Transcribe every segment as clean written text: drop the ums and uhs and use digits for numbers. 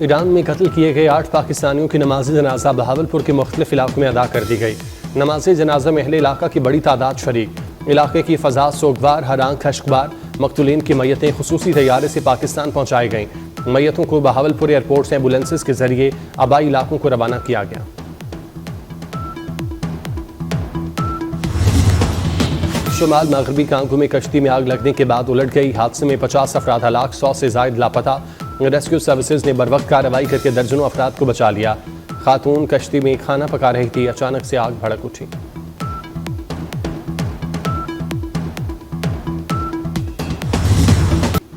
Iran में कत्ल किए गए 8 पाकिस्तानियों की नमाज जनाजा बहावलपुर के मुख्तलिफ इलाकों में अदा कर दी गई। नमाज जनाजा में अहले इलाका की बड़ी तादाद शरीक। इलाके की फ़ज़ा सोगवार, हरांग, खश्कबार। मकतूलीन की मैयतें खुसूसी तैयारे से पाकिस्तान पहुँचाई गईं। मैयतों को बहावलपुर एयरपोर्ट से एम्बुलेंसेज के जरिए आबाई इलाकों को रवाना किया गया। शुमाल मगरबी कांगो में कश्ती में आग लगने के बाद उलट गई। हादसे में 50 अफराद हलाक, 100 से जायद लापता। रेस्क्यू सर्विसेज ने बरवक्त कार्रवाई करके दर्जनों अफराद को बचा लिया। खातून कश्ती में खाना पका रही थी, अचानक से आग भड़क उठी।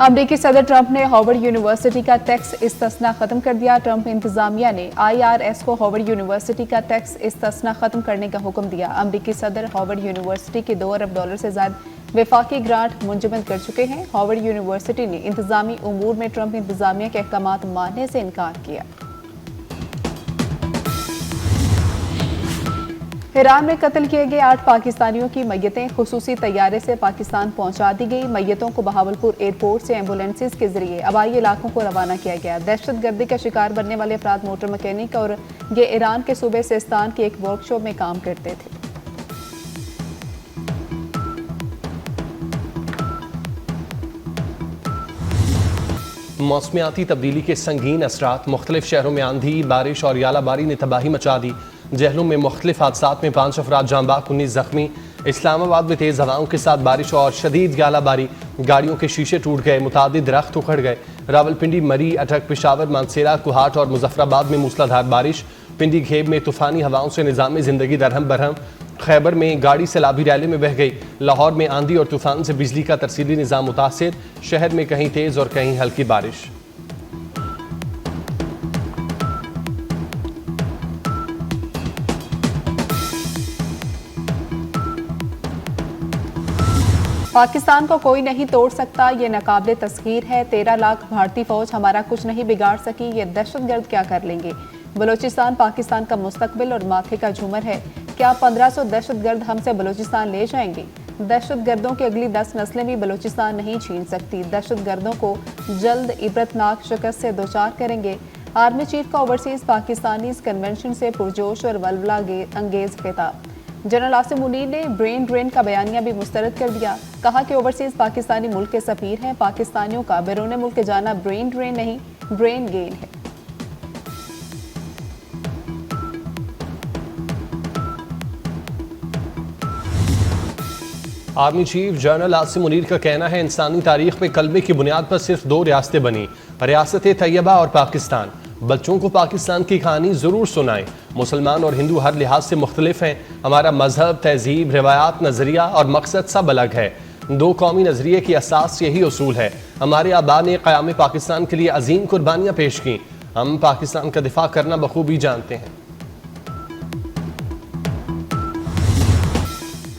अमरीकी सदर ट्रंप ने हार्वर्ड यूनिवर्सिटी का टैक्स इस्तिस्ना खत्म कर दिया। ट्रंप इंतजामिया ने IRS को हार्वर्ड यूनिवर्सिटी का टैक्स इस्तिस्ना खत्म करने का हुक्म दिया। अमरीकी सदर हार्वर्ड यूनिवर्सिटी के $2 अरब से ज्यादा वफाकी ग्रांट मुंजमद कर चुके हैं। हार्वर्ड यूनिवर्सिटी ने इंतजामी उमूर में ट्रंप इंतजामिया के अहकामात मानने से इनकार किया। ईरान में कत्ल किए गए 8 पाकिस्तानियों की मैयतें खुसूसी तैयारे से पाकिस्तान पहुंचा दी गई। मैयतों को बहावलपुर एयरपोर्ट से एम्बुलेंसेज के जरिए आबाई इलाकों को रवाना किया गया। दहशतगर्दी का शिकार बनने वाले अफराद मोटर मैकेनिक और ये ईरान के सूबे सिस्तान की एक वर्कशॉप में काम करते थे। मौसमियाती तब्दीली के संगीन असरात। मुख्तलिफ शहरों में आंधी, बारिश और यालाबारी ने तबाही मचा दी। जहलुम में मुख्तलिफ हादसात में 5 अफराद जाँ बाक, 19 जख्मी। इस्लामाबाद में तेज़ हवाओं के साथ बारिश और शदीद यालाबारी। गाड़ियों के शीशे टूट गए, मुतादिद दरख्त उखड़ गए। रावलपिंडी, मरी, अटक, पेशावर, मानसेरा, कुहाट और मुजफ्फराबाद में मूसलाधार बारिश। पिंडी घेब में तूफानी हवाओं से निज़ाम जिंदगी दरहम बरहम। खैबर में गाड़ी सैलाबी रैली में बह गई। लाहौर में आंधी और तूफान से बिजली का तरसीली निज़ाम मुतासिर। शहर में कहीं तेज़ और कहीं हल्की बारिश। पाकिस्तान को कोई नहीं तोड़ सकता, ये नाकाबिले तस्खीर है। 13 लाख भारतीय फौज हमारा कुछ नहीं बिगाड़ सकी, ये दहशतगर्द क्या कर लेंगे। बलोचिस्तान पाकिस्तान का मुस्तकबिल और माथे का झूमर है। क्या 1500 दहशतगर्द हमसे बलोचिस्तान ले जाएंगे? दहशतगर्दों की अगली 10 नस्लें भी बलोचिस्तान नहीं छीन सकती। दहशतगर्दों को जल्द इबरतनाक शिकस्त से दोचार करेंगे। आर्मी चीफ का ओवरसीज पाकिस्तानी कन्वेंशन से पुरजोश और वल्वला अंगेज खिताब। जनरल आसिम मुनीर ने ब्रेन ड्रेन का बयानिया भी मुस्तरद कर दिया। कहा कि ओवरसीज पाकिस्तानी मुल्क के सफीर हैं। पाकिस्तानियों का बैरून मुल्क जाना ब्रेन ड्रेन नहीं, ब्रेन गेन है। Army chief general Asim Munir का कहना है, इंसानी तारीख में कलमे की बुनियाद पर सिर्फ 2 रियासतें बनी, रियासत तैयबा और पाकिस्तान। बच्चों को पाकिस्तान की कहानी ज़रूर सुनाएं। मुसलमान और हिंदू हर लिहाज से मुख्तलिफ हैं। हमारा मजहब, तहजीब, रिवायात, नज़रिया और मकसद सब अलग है। 2 कौमी नज़रिए की असास यही उसूल है। हमारे आबा ने क़याम पाकिस्तान के लिए अजीम कुर्बानियाँ पेश की। हम पाकिस्तान का दिफा करना बखूबी जानते हैं।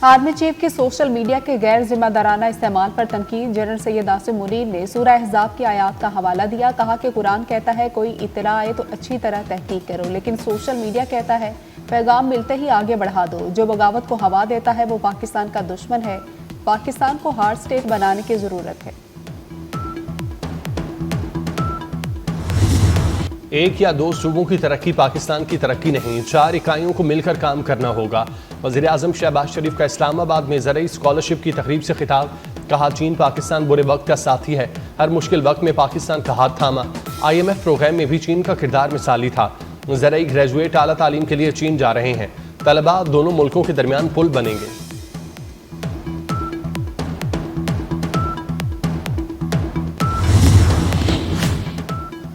आर्मी चीफ के सोशल मीडिया के गैर जिम्मेदाराना इस्तेमाल पर तनकीद। जनरल सैयद आसिम मुनीर ने सूरह अहज़ाब की आयात का हवाला दिया। कहा कि कुरान कहता है कोई इत्तला आए तो अच्छी तरह तहकीक करो, लेकिन सोशल मीडिया कहता है पैगाम मिलते ही आगे बढ़ा दो। जो बगावत को हवा देता है वो पाकिस्तान का दुश्मन है। पाकिस्तान को हार्ड स्टेट बनाने की ज़रूरत है। 1 या 2 सूबों की तरक्की पाकिस्तान की तरक्की नहीं, 4 इकाइयों को मिलकर काम करना होगा। वज़ीर आज़म शहबाज शरीफ का इस्लामाबाद में ज़रई स्कॉलरशिप की तकरीब से खिताब। कहा, चीन पाकिस्तान बुरे वक्त का साथी है, हर मुश्किल वक्त में पाकिस्तान का हाथ थामा। IMF प्रोग्राम में भी चीन का किरदार मिसाली था। ज़रई ग्रेजुएट आला तालीम के लिए चीन जा रहे हैं। तलबा दोनों मुल्कों के दरमियान पुल बनेंगे।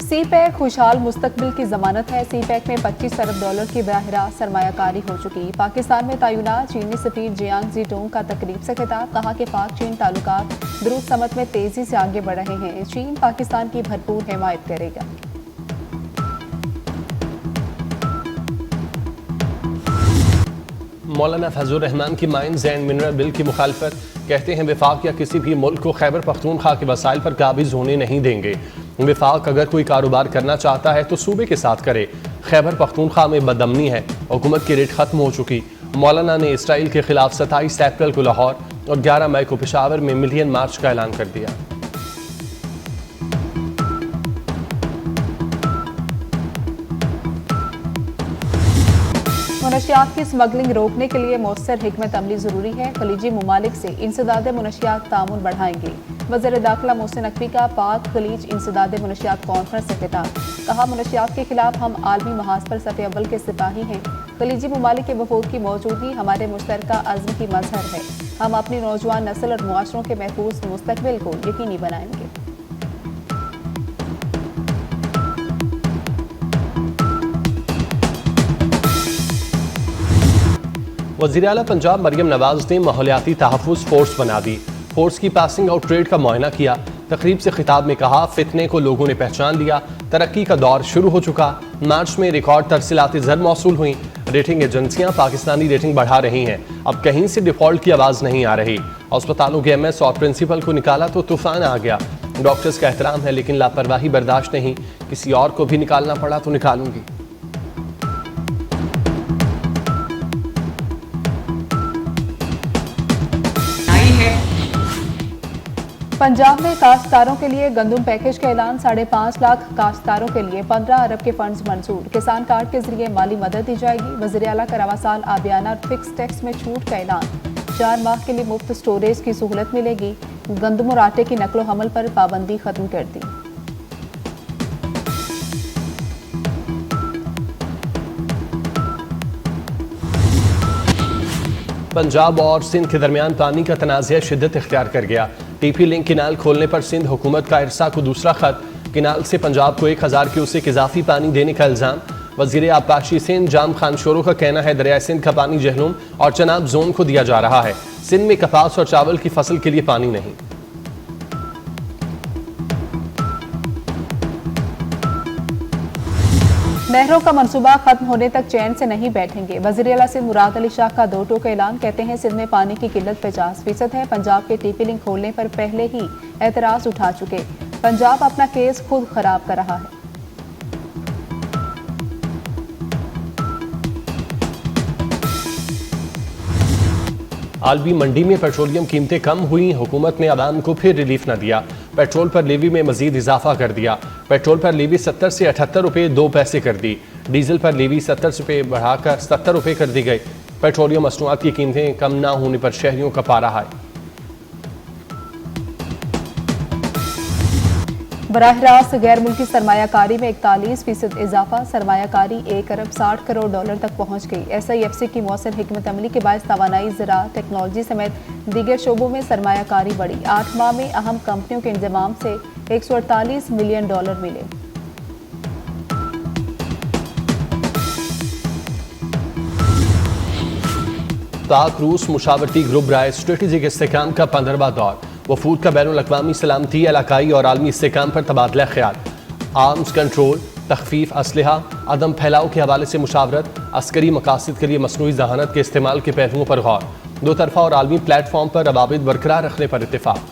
CPEC खुशहाल मुस्तकबिल की जमानत है। CPEC में $25 अरब की बराह सरमायाकारी हो चुकी। पाकिस्तान में तैनात चीनी सफीर जियांग जीटोंग का तकरीब से खिताब। कहा कि पाक चीन ताल्लुकात दुरुस्त समत में तेजी से आगे बढ़ रहे हैं। चीन पाकिस्तान की भरपूर हिमायत करेगा। मौलाना फजलुर रहमान की माइंस एंड मिनरल बिल की मुखालफत। कहते हैं वफाक या किसी भी मुल्क को खैबर पख्तूनख्वा के वसाइल पर काबिज होने नहीं देंगे। वफाक अगर कोई कारोबार करना चाहता है तो सूबे के साथ करे। खैबर पख्तूनख्वा में बदअमनी है, हुकूमत की रेट खत्म हो चुकी। मौलाना ने इसराइल के खिलाफ 27 अप्रैल को लाहौर और 11 मई को पेशावर में मिलियन मार्च का ऐलान कर दिया। मुनशियात की स्मगलिंग रोकने के लिए मौसर हिकमत अमली जरूरी है। खलीजी ममालिक से इंसदाद मुनशियात तामुन बढ़ाएंगे। वज़ीर दाखिला मोहसिन नकवी का पाक खलीज इंसदाद मुनशियात कॉन्फ्रेंस से खिताब। कहा, मुनशियात के खिलाफ हम आलमी महाज पर सफ़े अव्वल के सिपाही हैं। खलीजी ममालिक के वफूद की मौजूदगी हमारे मुश्तरका अज़्म की मजहर है। हम अपनी नौजवान नस्ल और मुआशरों के महफूज मुस्तकबिल को यकीनी बनाएंगे। वज़ीर आला पंजाब मरियम नवाज ने माहौलियाती तहफ़्फ़ुज़ फोर्स बना दी। फोर्स की पासिंग आउट ट्रेड का मुआयना किया। तकरीब से खिताब में कहा, फितने को लोगों ने पहचान लिया, तरक्की का दौर शुरू हो चुका। मार्च में रिकॉर्ड तरसीलाती ज़र मौसूल हुई। रेटिंग एजेंसियां पाकिस्तानी रेटिंग बढ़ा रही हैं। अब कहीं से डिफॉल्ट की आवाज़ नहीं आ रही। अस्पतालों के MS और प्रिंसिपल को निकाला तो तूफान आ गया। डॉक्टर्स का एहतराम है, लेकिन लापरवाही बर्दाश्त नहीं। किसी और को भी निकालना पड़ा तो निकालूंगी। पंजाब में काश्तकारों के लिए गंदम पैकेज का ऐलान। 5.5 लाख काश्तकारों के लिए 15 अरब के फंड्स मंजूर। किसान कार्ड के जरिए माली मदद दी जाएगी। वज़ीर आला का रवा साल आबियाना और फिक्स टैक्स में छूट का ऐलान। 4 माह के लिए मुफ्त स्टोरेज की सहूलत मिलेगी। गंदम और आटे की नकलो हमल पर पाबंदी खत्म कर दी। पंजाब और सिंध के दरमियान पानी का तनाज़ा शिद्दत इख्तियार कर गया। TP लिंक किनाल खोलने पर सिंध हुकूमत का इरसा को दूसरा खत। किनाल से पंजाब को 1000 क्यूसेक इजाफी पानी देने का इल्ज़ाम। वज़ीर आबपाशी सिंध जाम खान शोरो का कहना है, दरिया सिंध का पानी जहलुम और चनाब जोन को दिया जा रहा है। सिंध में कपास और चावल की फसल के लिए पानी नहीं। नहरों का मंसूबा खत्म होने तक चैन से नहीं बैठेंगे। वज़ीर आला सिंध मुराद अली शाह का 2 टोक ऐलान। कहते हैं, सिंध में पानी की किल्लत 50% है। पंजाब के TP लिंक खोलने पर पहले ही एतराज उठा चुके। पंजाब अपना केस खुद खराब कर रहा है। आलमी मंडी में पेट्रोलियम कीमतें कम हुई। हुकूमत ने आवाम को फिर रिलीफ न दिया। पेट्रोल पर लेवी में मजीद इजाफा कर दिया। पेट्रोल पर लेवी 70 से 78 रुपये 2 पैसे कर दी। डीजल पर लेवी 70 रुपये बढ़ाकर 70 रुपये कर दी गई। पेट्रोलियम मसनूआत की कीमतें कम ना होने पर शहरियों का पारा है। बराह रास्त गैर मुल्की सरमायाकारी में 41% इजाफा। सरमायाकारी 1 अरब 60 करोड़ डॉलर तक पहुंच गई। SIFC की मौसर हिकमत अमली के बायस तवानाई, ज़राअत, टेक्नोलॉजी समेत दीगर शोबों में सरमायाकारी बढ़ी। 8 माह में अहम कंपनियों के इंजमाम से 148 मिलियन डॉलर मिले। पाक रूस मुशावरती ग्रुप बराए स्ट्रेटेजिक इस्तेहकाम का 15वां दौर। वफूद का बैनुल अक़वामी सलामती, इलाकाई और आलमी इस्तेहकाम पर तबादला ख्याल। आर्म्स कंट्रोल, तख़फ़ीफ़ असलहा, अदम फैलाव के हवाले से मुशावरत। अस्करी मकासद के लिए मसनूई ज़हानत के इस्तेमाल के पहलुओं पर गौर। दो तरफ़ा और आलमी प्लेटफॉर्म पर रवाबित बरकरार रखने पर इत्तेफाक।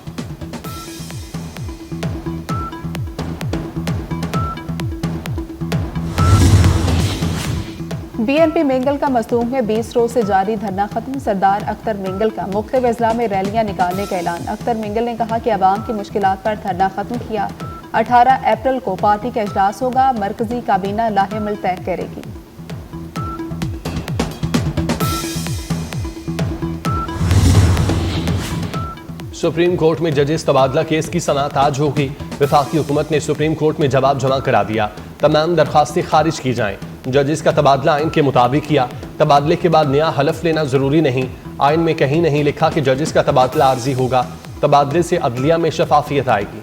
BNP मेंगल का मसदूम में 20 रोज से जारी धरना खत्म। सरदार अख्तर मेंगल का मुख्तलिफ अजला में रैलियां निकालने का ऐलान। अख्तर मेंगल ने कहा कि आवाम की मुश्किलात पर धरना खत्म किया। 18 अप्रैल को पार्टी का इजलास होगा। मरकजी काबीना लाहेमल तय करेगी। सुप्रीम कोर्ट में जजेस तबादला केस की समाअत आज होगी। वफाकी हुकूमत ने सुप्रीम कोर्ट में जवाब जमा करा दिया। तमाम दरखास्तें खारिज की जाएं। जजेस का तबादला आइन के मुताबिक किया। तबादले के बाद नया हलफ लेना जरूरी नहीं। आइन में कहीं नहीं लिखा कि जजेस का तबादला आर्जी होगा। तबादले से अदलिया में शफाफियत आएगी।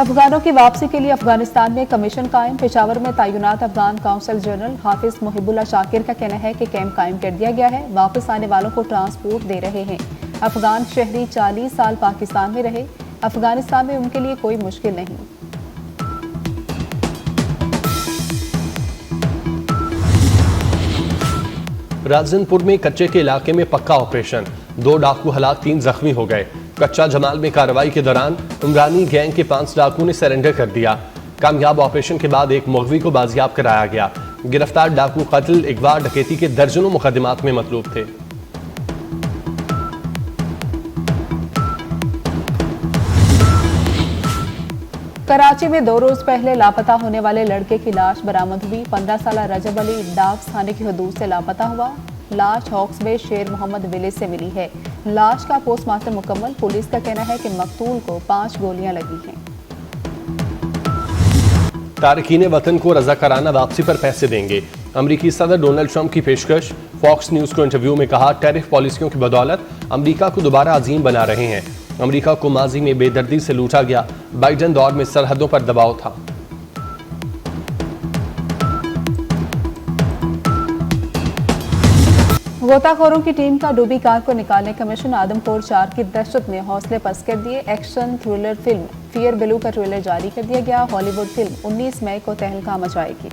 अफगानों की वापसी के लिए अफगानिस्तान में कमीशन कायम। पेशावर में तैनात अफगान काउंसिल जनरल हाफिज मुहिबुल्लाह शाकिर का कहना है कि कैंप कायम कर दिया गया है। वापस आने वालों को ट्रांसपोर्ट दे रहे हैं। अफगान शहरी 40 साल पाकिस्तान में रहे। अफगानिस्तान में उनके लिए कोई मुश्किल नहीं। राजनपुर में कच्चे के इलाके में पक्का ऑपरेशन। 2 डाकू हलाक, 3 जख्मी हो गए। कच्चा जमाल में कार्रवाई के दौरान उमरानी गैंग के 5 डाकू ने सरेंडर कर दिया। कामयाब ऑपरेशन के बाद एक मुग़वी को बाजियाब कराया गया। गिरफ्तार डाकू कत्ल, अगवा, डकैती के दर्जनों मुकदमात में मतलूब थे। कराची में 2 रोज पहले लापता होने वाले लड़के की लाश बरामद हुई। 15 साल रजब अली डाक थाने की हदूद से लापता हुआ। लाश हॉक्स में शेर मोहम्मद विलेज से मिली है। लाश का पोस्टमार्टम मुकम्मल। पुलिस का कहना है कि मकतूल को 5 गोलियां लगी हैं। तारकीन वतन को रज़ाकाराना वापसी पर पैसे देंगे। अमरीकी सदर डोनाल्ड ट्रंप की पेशकश। फॉक्स न्यूज को इंटरव्यू में कहा, टैरिफ पॉलिसियों की बदौलत अमरीका को दोबारा अजीम बना रहे हैं। अमरीका को माजी में बेदर्दी से लूटा गया। बाइडन दौर में सरहदों पर दबाव था। गोताखोरों की टीम का डूबी कार को निकालने का मिशन। आदमपुर 4 की दहशत में हौसले पस्त कर दिए। Action thriller film fear blue का ट्रेलर जारी कर दिया गया। हॉलीवुड फिल्म 19 मई को तहलका मचाएगी।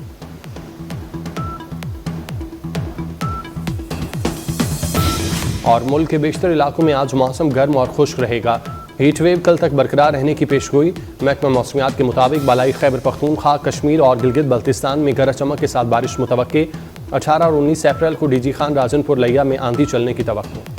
और मुल्क के बेशतर इलाकों में आज मौसम गर्म और खुश्क रहेगा। हीट वेव कल तक बरकरार रहने की पेशगोई। महकमा मौसमियात के मुताबिक बालाई खैबर पख्तूनख्वा, कश्मीर और गिलगित बल्तिस्तान में गरज चमक के साथ बारिश मुतवक्के। 18 और 19 अप्रैल को डीजी खान राजनपुर लिया में आंधी चलने की तवक्को।